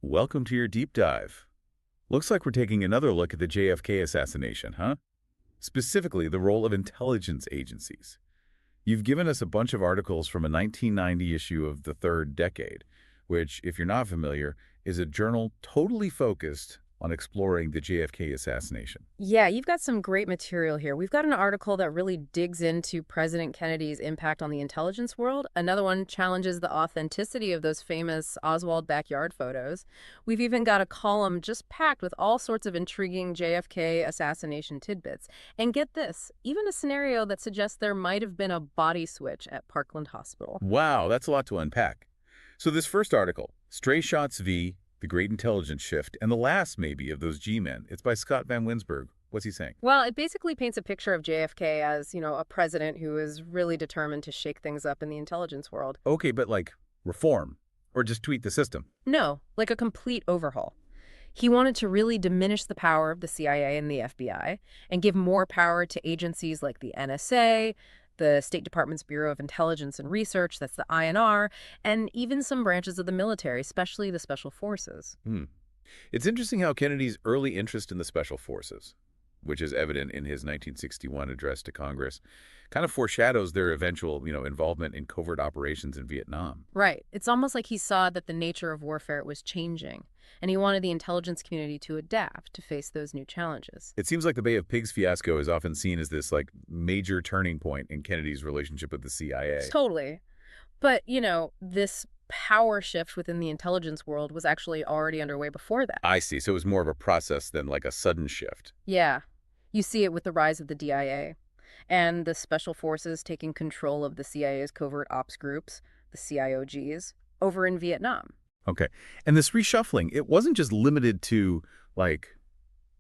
Welcome to your deep dive. Looks like we're taking another look at the JFK assassination, huh? Specifically, the role of intelligence agencies. You've given us a bunch of articles from a 1990 issue of The Third Decade, which, if you're not familiar, is a journal totally focused on exploring the JFK assassination. Yeah, you've got some great material here. We've got an article that really digs into President Kennedy's impact on the intelligence world. Another one challenges the authenticity of those famous Oswald backyard photos. We've even got a column just packed with all sorts of intriguing JFK assassination tidbits. And get this, even a scenario that suggests there might have been a body switch at Parkland Hospital. Wow, that's a lot to unpack. So this first article, Stray Shots v. The Great Intelligence Shift, and the last, maybe, of those G-men. It's by Scott Van Winsberg. What's he saying? Well, it basically paints a picture of JFK as, a president who is really determined to shake things up in the intelligence world. Okay, but like, reform, or just tweak the system. No, like a complete overhaul. He wanted to really diminish the power of the CIA and the FBI and give more power to agencies like the NSA, the State Department's Bureau of Intelligence and Research, that's the INR, and even some branches of the military, especially the Special Forces. It's interesting how Kennedy's early interest in the Special Forces, which is evident in his 1961 address to Congress, kind of foreshadows their eventual, involvement in covert operations in Vietnam. Right. It's almost like he saw that the nature of warfare was changing, and he wanted the intelligence community to adapt to face those new challenges. It seems like the Bay of Pigs fiasco is often seen as this, major turning point in Kennedy's relationship with the CIA. Totally. But, this power shift within the intelligence world was actually already underway before that. I see. So it was more of a process than like a sudden shift. Yeah. You see it with the rise of the DIA and the Special Forces taking control of the CIA's covert ops groups, the CIOGs, over in Vietnam. Okay. And this reshuffling, it wasn't just limited to,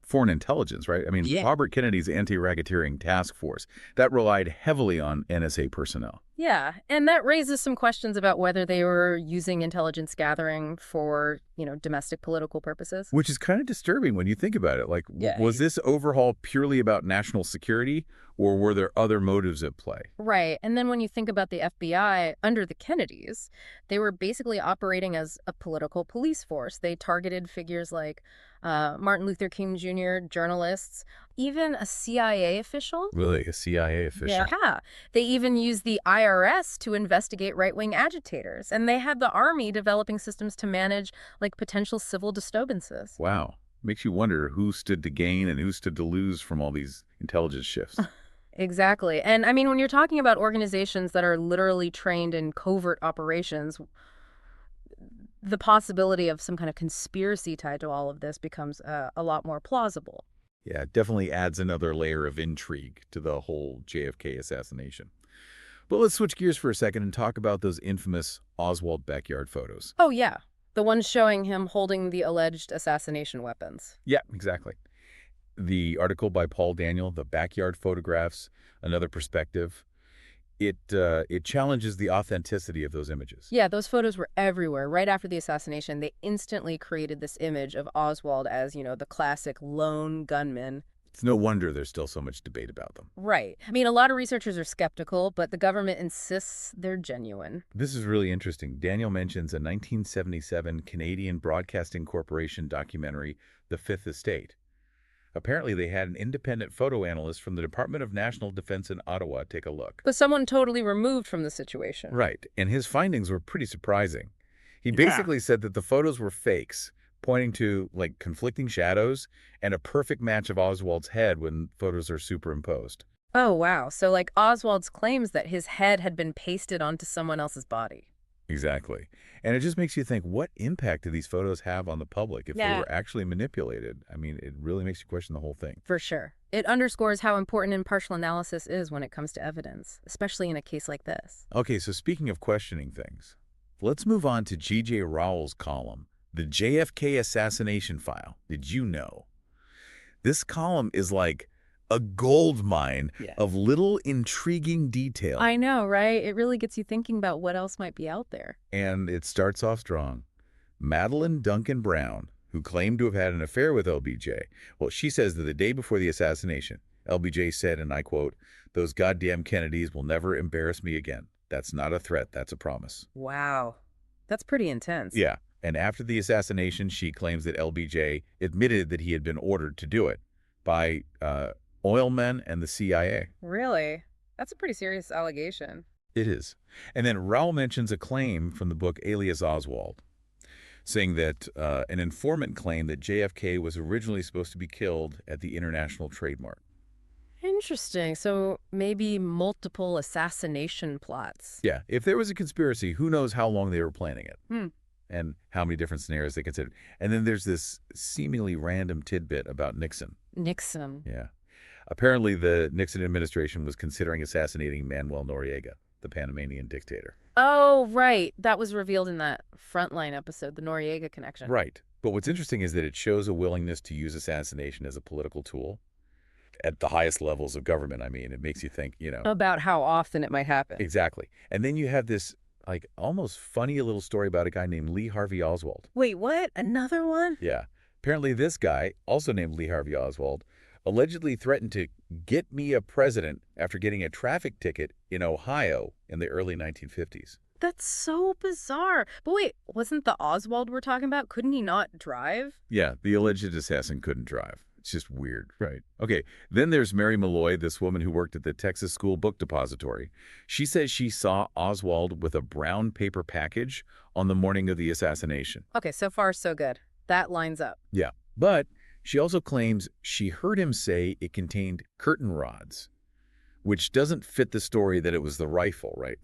foreign intelligence, right? I mean, Yeah. Robert Kennedy's anti-racketeering task force, that relied heavily on NSA personnel. Yeah, and that raises some questions about whether they were using intelligence gathering for, domestic political purposes. Which is kind of disturbing when you think about it. Yeah. Was this overhaul purely about national security, or were there other motives at play? Right, and then when you think about the FBI under the Kennedys, they were basically operating as a political police force. They targeted figures like Martin Luther King Jr., journalists, even a CIA official. Really, a CIA official? Yeah. They even used the IRS to investigate right-wing agitators. And they had the Army developing systems to manage, potential civil disturbances. Wow. Makes you wonder who stood to gain and who stood to lose from all these intelligence shifts. Exactly. And I mean, when you're talking about organizations that are literally trained in covert operations, the possibility of some kind of conspiracy tied to all of this becomes a lot more plausible. Yeah, it definitely adds another layer of intrigue to the whole JFK assassination. But let's switch gears for a second and talk about those infamous Oswald backyard photos. Oh, yeah. The ones showing him holding the alleged assassination weapons. Yeah, exactly. The article by Paul Daniel, The Backyard Photographs, Another Perspective, it challenges the authenticity of those images. Yeah, those photos were everywhere. Right after the assassination, they instantly created this image of Oswald as, the classic lone gunman. It's no wonder there's still so much debate about them. Right. I mean, a lot of researchers are skeptical, but the government insists they're genuine. This is really interesting. Daniel mentions a 1977 Canadian Broadcasting Corporation documentary, The Fifth Estate. Apparently, they had an independent photo analyst from the Department of National Defense in Ottawa take a look. But someone totally removed from the situation. Right, and his findings were pretty surprising. He basically said that the photos were fakes, pointing to, conflicting shadows and a perfect match of Oswald's head when photos are superimposed. Oh, wow. So, Oswald's claims that his head had been pasted onto someone else's body. Exactly. And it just makes you think, what impact do these photos have on the public if they Yeah. were actually manipulated? I mean, it really makes you question the whole thing. For sure. It underscores how important impartial analysis is when it comes to evidence, especially in a case like this. Okay, so speaking of questioning things, let's move on to G.J. Rowell's column, The JFK Assassination File. Did you know? This column is like a gold mine of little intriguing detail. I know, right? It really gets you thinking about what else might be out there. And it starts off strong. Madeline Duncan Brown, who claimed to have had an affair with LBJ. Well, she says that the day before the assassination, LBJ said, and I quote, "Those goddamn Kennedys will never embarrass me again. That's not a threat, that's a promise." Wow. That's pretty intense. Yeah. And after the assassination, she claims that LBJ admitted that he had been ordered to do it by oil men and the CIA. Really? That's a pretty serious allegation. It is. And then Rowell mentions a claim from the book Alias Oswald, saying that an informant claimed that JFK was originally supposed to be killed at the International Trade Mart. Interesting. So maybe multiple assassination plots. Yeah, if there was a conspiracy, who knows how long they were planning it Hmm. and how many different scenarios they considered. And then there's this seemingly random tidbit about Nixon. Nixon. Yeah. Apparently, the Nixon administration was considering assassinating Manuel Noriega, the Panamanian dictator. Oh, right. That was revealed in that Frontline episode, the Noriega connection. Right. But what's interesting is that it shows a willingness to use assassination as a political tool at the highest levels of government. I mean, it makes you think, About how often it might happen. Exactly. And then you have this, almost funny little story about a guy named Lee Harvey Oswald. Wait, what? Another one? Yeah. Apparently this guy, also named Lee Harvey Oswald, allegedly threatened to get me a president after getting a traffic ticket in Ohio in the early 1950s. That's so bizarre. But wait, wasn't the Oswald we're talking about? Couldn't he not drive? Yeah, the alleged assassin couldn't drive. It's just weird. Right. Okay, then there's Mary Malloy, this woman who worked at the Texas School Book Depository. She says she saw Oswald with a brown paper package on the morning of the assassination. Okay, so far so good. That lines up. Yeah, but she also claims she heard him say it contained curtain rods, which doesn't fit the story that it was the rifle, right?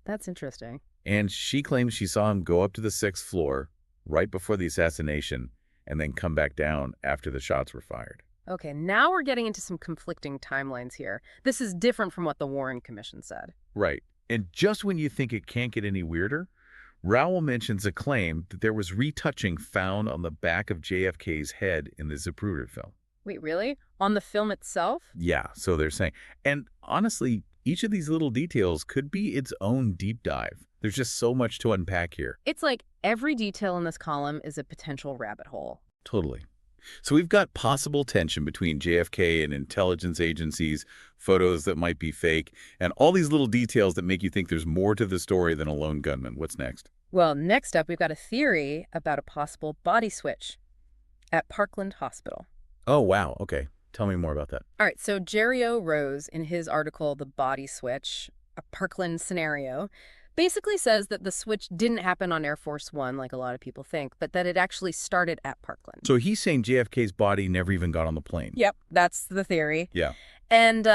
That's interesting. And she claims she saw him go up to the 6th floor right before the assassination and then come back down after the shots were fired. Okay, now we're getting into some conflicting timelines here. This is different from what the Warren Commission said. Right. And just when you think it can't get any weirder, Rowell mentions a claim that there was retouching found on the back of JFK's head in the Zapruder film. Wait, really? On the film itself? Yeah, so they're saying. And honestly, each of these little details could be its own deep dive. There's just so much to unpack here. It's like every detail in this column is a potential rabbit hole. Totally. So we've got possible tension between JFK and intelligence agencies, photos that might be fake, and all these little details that make you think there's more to the story than a lone gunman. What's next? Well, next up, we've got a theory about a possible body switch at Parkland Hospital. Oh, wow. Okay. Tell me more about that. All right, so Jerry O. Rose, in his article, The Body Switch, a Parkland Scenario, basically says that the switch didn't happen on Air Force One, like a lot of people think, but that it actually started at Parkland. So he's saying JFK's body never even got on the plane. Yep, that's the theory. Yeah. And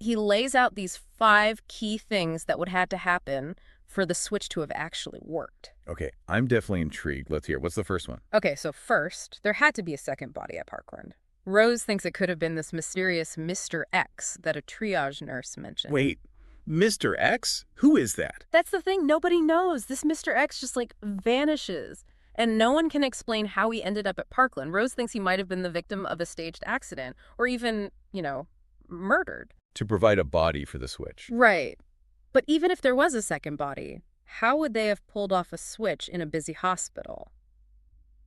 he lays out these 5 key things that would have to happen for the switch to have actually worked. Okay, I'm definitely intrigued. Let's hear. What's the first one? Okay, so first, there had to be a second body at Parkland. Rose thinks it could have been this mysterious Mr. X that a triage nurse mentioned. Wait, Mr. X? Who is that? That's the thing. Nobody knows. This Mr. X just, vanishes. And no one can explain how he ended up at Parkland. Rose thinks he might have been the victim of a staged accident or even, murdered. To provide a body for the switch. Right. But even if there was a second body, how would they have pulled off a switch in a busy hospital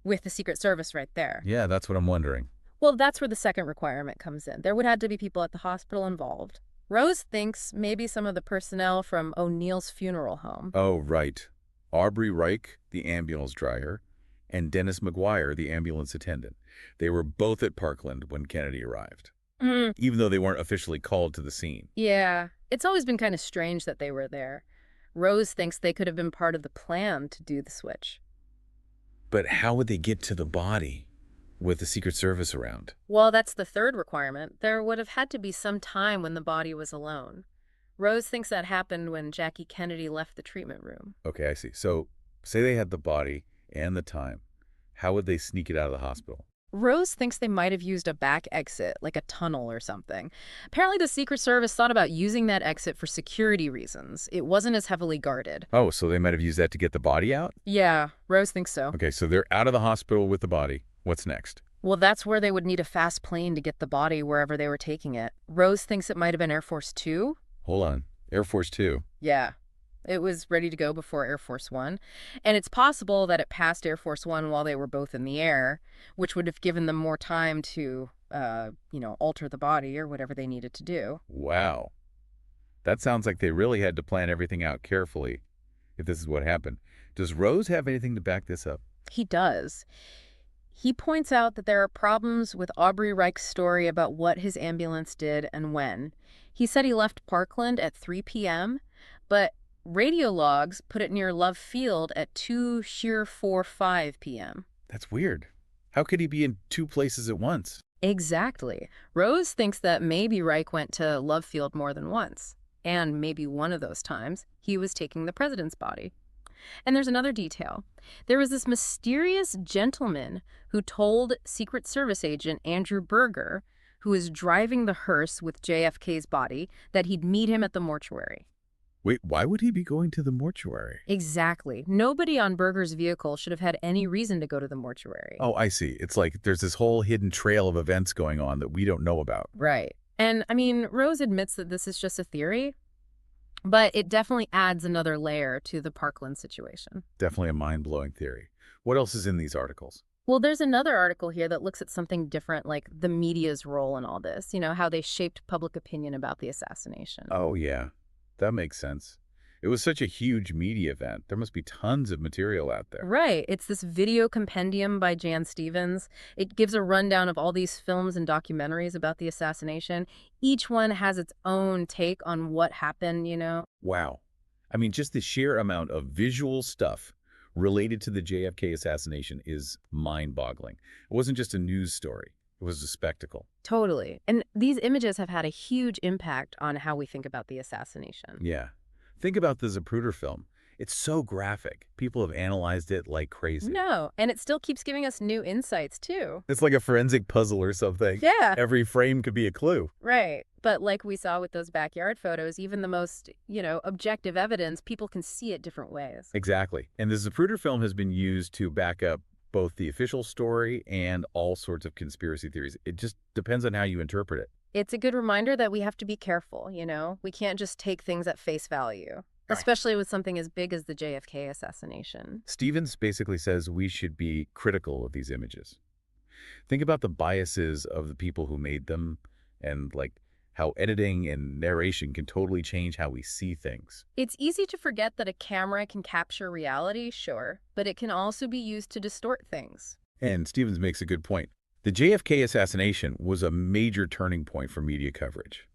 with the Secret Service right there? Yeah, that's what I'm wondering. Well, that's where the second requirement comes in. There would have to be people at the hospital involved. Rose thinks maybe some of the personnel from O'Neill's funeral home. Oh, right. Aubrey Reich, the ambulance driver, and Dennis McGuire, the ambulance attendant. They were both at Parkland when Kennedy arrived, even though they weren't officially called to the scene. Yeah, it's always been kind of strange that they were there. Rose thinks they could have been part of the plan to do the switch. But how would they get to the body with the Secret Service around? Well, that's the third requirement. There would have had to be some time when the body was alone. Rose thinks that happened when Jackie Kennedy left the treatment room. Okay, I see. So, say they had the body and the time. How would they sneak it out of the hospital? Rose thinks they might have used a back exit, like a tunnel or something. Apparently the Secret Service thought about using that exit for security reasons. It wasn't as heavily guarded. Oh, so they might have used that to get the body out? Yeah, Rose thinks so. Okay, so they're out of the hospital with the body. What's next? Well, that's where they would need a fast plane to get the body wherever they were taking it. Rose thinks it might have been Air Force Two. Hold on. Air Force Two. Yeah. It was ready to go before Air Force One. And it's possible that it passed Air Force One while they were both in the air, which would have given them more time to, alter the body or whatever they needed to do. Wow. That sounds like they really had to plan everything out carefully, if this is what happened. Does Rose have anything to back this up? He does. He points out that there are problems with Aubrey Reich's story about what his ambulance did and when. He said he left Parkland at 3 p.m., but radio logs put it near Love Field at 2:45 p.m. That's weird. How could he be in two places at once? Exactly. Rose thinks that maybe Reich went to Love Field more than once, and maybe one of those times he was taking the president's body. And there's another detail. There was this mysterious gentleman who told Secret Service agent Andrew Berger, who was driving the hearse with JFK's body, that he'd meet him at the mortuary. Wait, why would he be going to the mortuary? Exactly. Nobody on Berger's vehicle should have had any reason to go to the mortuary. Oh, I see. It's like there's this whole hidden trail of events going on that we don't know about. Right. And, I mean, Rose admits that this is just a theory, but it definitely adds another layer to the Parkland situation. Definitely a mind-blowing theory. What else is in these articles? Well, there's another article here that looks at something different, like the media's role in all this, how they shaped public opinion about the assassination. Oh, yeah. That makes sense. It was such a huge media event. There must be tons of material out there. Right. It's this video compendium by Jan Stevens. It gives a rundown of all these films and documentaries about the assassination. Each one has its own take on what happened. Wow. I mean, just the sheer amount of visual stuff related to the JFK assassination is mind-boggling. It wasn't just a news story. It was a spectacle. Totally. And these images have had a huge impact on how we think about the assassination. Yeah. Think about the Zapruder film. It's so graphic. People have analyzed it like crazy. No, and it still keeps giving us new insights, too. It's like a forensic puzzle or something. Yeah. Every frame could be a clue. Right. But like we saw with those backyard photos, even the most, objective evidence, people can see it different ways. Exactly. And the Zapruder film has been used to back up both the official story and all sorts of conspiracy theories. It just depends on how you interpret it. It's a good reminder that we have to be careful, We can't just take things at face value, especially with something as big as the JFK assassination. Stevens basically says we should be critical of these images. Think about the biases of the people who made them and how editing and narration can totally change how we see things. It's easy to forget that a camera can capture reality, sure, but it can also be used to distort things. And Stevens makes a good point. The JFK assassination was a major turning point for media coverage.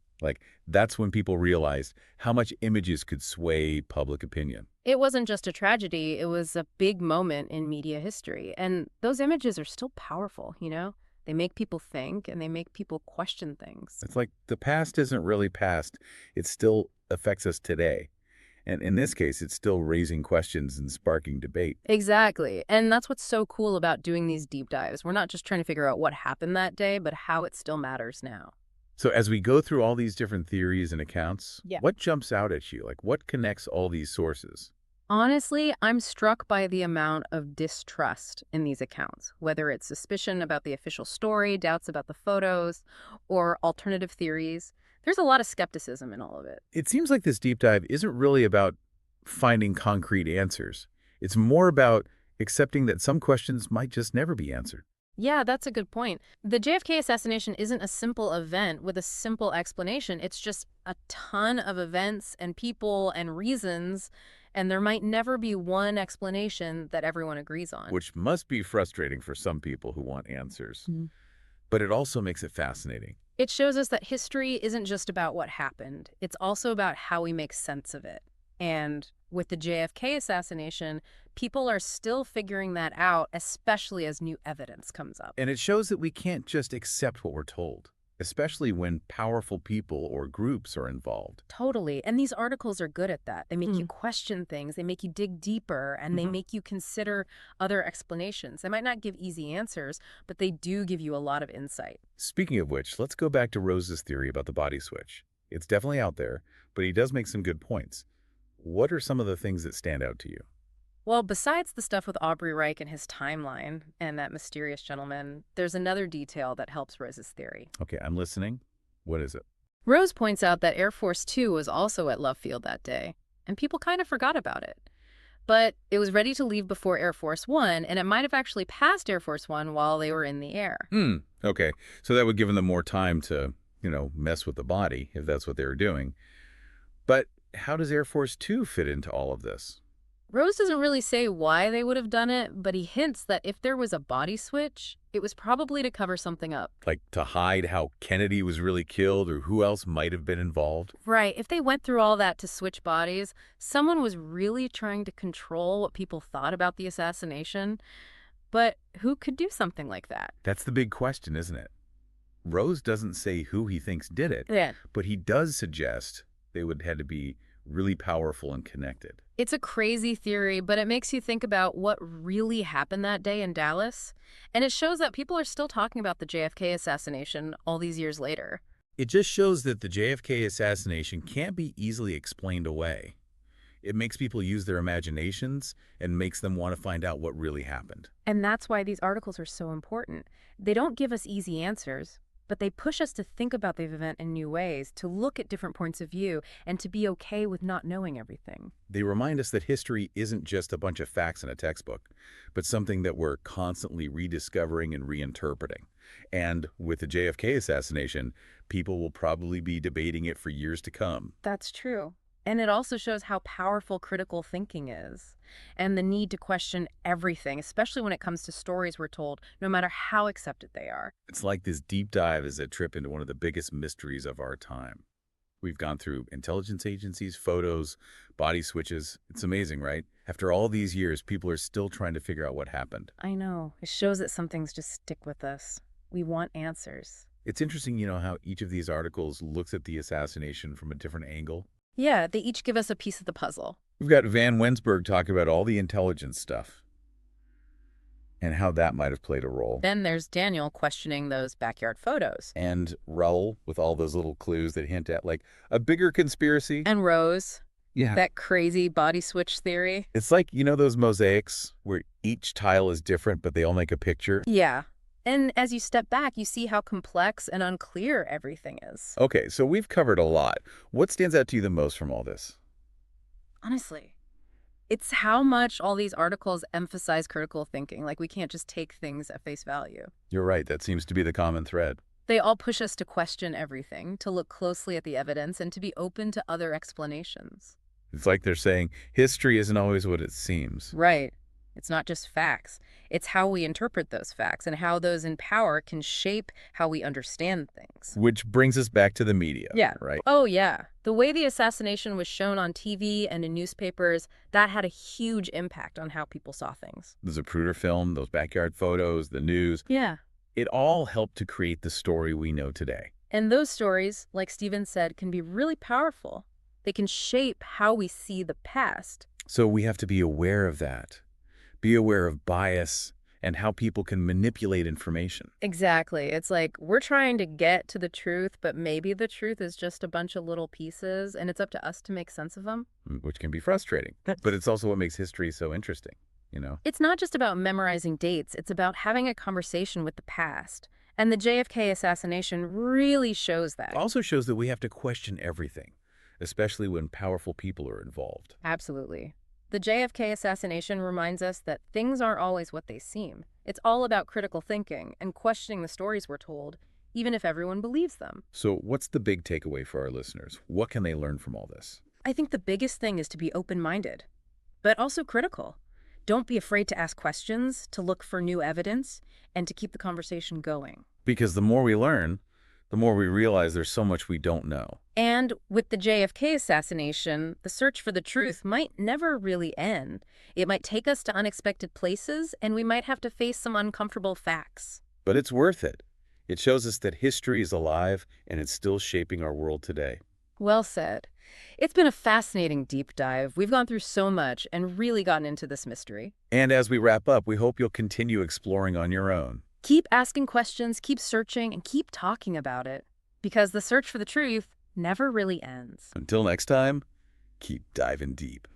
That's when people realized how much images could sway public opinion. It wasn't just a tragedy, it was a big moment in media history. And those images are still powerful, They make people think and they make people question things. It's like the past isn't really past. It still affects us today. And in this case, it's still raising questions and sparking debate. Exactly. And that's what's so cool about doing these deep dives. We're not just trying to figure out what happened that day, but how it still matters now. So as we go through all these different theories and accounts, Yeah. What jumps out at you? What connects all these sources? Honestly, I'm struck by the amount of distrust in these accounts, whether it's suspicion about the official story, doubts about the photos, or alternative theories. There's a lot of skepticism in all of it. It seems like this deep dive isn't really about finding concrete answers. It's more about accepting that some questions might just never be answered. Yeah, that's a good point. The JFK assassination isn't a simple event with a simple explanation. It's just a ton of events and people and reasons, and there might never be one explanation that everyone agrees on. Which must be frustrating for some people who want answers. Mhm. But it also makes it fascinating. It shows us that history isn't just about what happened. It's also about how we make sense of it. And with the JFK assassination, people are still figuring that out, especially as new evidence comes up. And it shows that we can't just accept what we're told, especially when powerful people or groups are involved. Totally. And these articles are good at that. They make you question things. They make you dig deeper, and they make you consider other explanations. They might not give easy answers, but they do give you a lot of insight. Speaking of which, let's go back to Rose's theory about the body switch. It's definitely out there, but he does make some good points. What are some of the things that stand out to you? Well, besides the stuff with Aubrey Reich and his timeline and that mysterious gentleman, there's another detail that helps Rose's theory. Okay, I'm listening. What is it? Rose points out that Air Force Two was also at Love Field that day, and people kind of forgot about it. But it was ready to leave before Air Force One, and it might have actually passed Air Force One while they were in the air. Okay, so that would give them more time to, mess with the body, if that's what they were doing. But how does Air Force Two fit into all of this? Rose doesn't really say why they would have done it, but he hints that if there was a body switch, it was probably to cover something up. Like to hide how Kennedy was really killed or who else might have been involved? Right, if they went through all that to switch bodies, someone was really trying to control what people thought about the assassination. But who could do something like that? That's the big question, isn't it? Rose doesn't say who he thinks did it, Yeah. but he does suggest they would have to be really powerful and connected. It's a crazy theory, but it makes you think about what really happened that day in Dallas. And it shows that people are still talking about the JFK assassination all these years later. It just shows that the JFK assassination can't be easily explained away. It makes people use their imaginations and makes them want to find out what really happened. And that's why these articles are so important. They don't give us easy answers, but they push us to think about the event in new ways, to look at different points of view, and to be okay with not knowing everything. They remind us that history isn't just a bunch of facts in a textbook, but something that we're constantly rediscovering and reinterpreting. And with the JFK assassination, people will probably be debating it for years to come. That's true. And it also shows how powerful critical thinking is, and the need to question everything, especially when it comes to stories we're told, no matter how accepted they are. It's like this deep dive is a trip into one of the biggest mysteries of our time. We've gone through intelligence agencies, photos, body switches. It's amazing, right? After all these years, people are still trying to figure out what happened. I know. It shows that some things just stick with us. We want answers. It's interesting, how each of these articles looks at the assassination from a different angle. Yeah, they each give us a piece of the puzzle. We've got Van Wensberg talking about all the intelligence stuff and how that might have played a role. Then there's Daniel questioning those backyard photos. And Raoul with all those little clues that hint at, like, a bigger conspiracy. And Rose, Yeah. that crazy body switch theory. It's like, those mosaics where each tile is different, but they all make a picture? Yeah. And as you step back, you see how complex and unclear everything is. Okay, so we've covered a lot. What stands out to you the most from all this? Honestly, it's how much all these articles emphasize critical thinking. Like, we can't just take things at face value. You're right, that seems to be the common thread. They all push us to question everything, to look closely at the evidence, and to be open to other explanations. It's like they're saying history isn't always what it seems. Right. It's not just facts. It's how we interpret those facts and how those in power can shape how we understand things. Which brings us back to the media, Yeah. right? Oh, yeah. The way the assassination was shown on TV and in newspapers, that had a huge impact on how people saw things. The Zapruder film, those backyard photos, the news, Yeah. it all helped to create the story we know today. And those stories, like Stephen said, can be really powerful. They can shape how we see the past. So we have to be aware of that. Be aware of bias and how people can manipulate information. Exactly. It's like we're trying to get to the truth, but maybe the truth is just a bunch of little pieces, and it's up to us to make sense of them. Which can be frustrating. But it's also what makes history so interesting, It's not just about memorizing dates. It's about having a conversation with the past. And the JFK assassination really shows that. It also shows that we have to question everything, especially when powerful people are involved. Absolutely. The JFK assassination reminds us that things aren't always what they seem. It's all about critical thinking and questioning the stories we're told, even if everyone believes them. So what's the big takeaway for our listeners? What can they learn from all this? I think the biggest thing is to be open-minded, but also critical. Don't be afraid to ask questions, to look for new evidence, and to keep the conversation going. Because the more we learn, the more we realize there's so much we don't know. And with the JFK assassination, the search for the truth might never really end. It might take us to unexpected places, and we might have to face some uncomfortable facts. But it's worth it. It shows us that history is alive and it's still shaping our world today. Well said. It's been a fascinating deep dive. We've gone through so much and really gotten into this mystery. And as we wrap up, we hope you'll continue exploring on your own. Keep asking questions, keep searching, and keep talking about it. Because the search for the truth never really ends. Until next time, keep diving deep.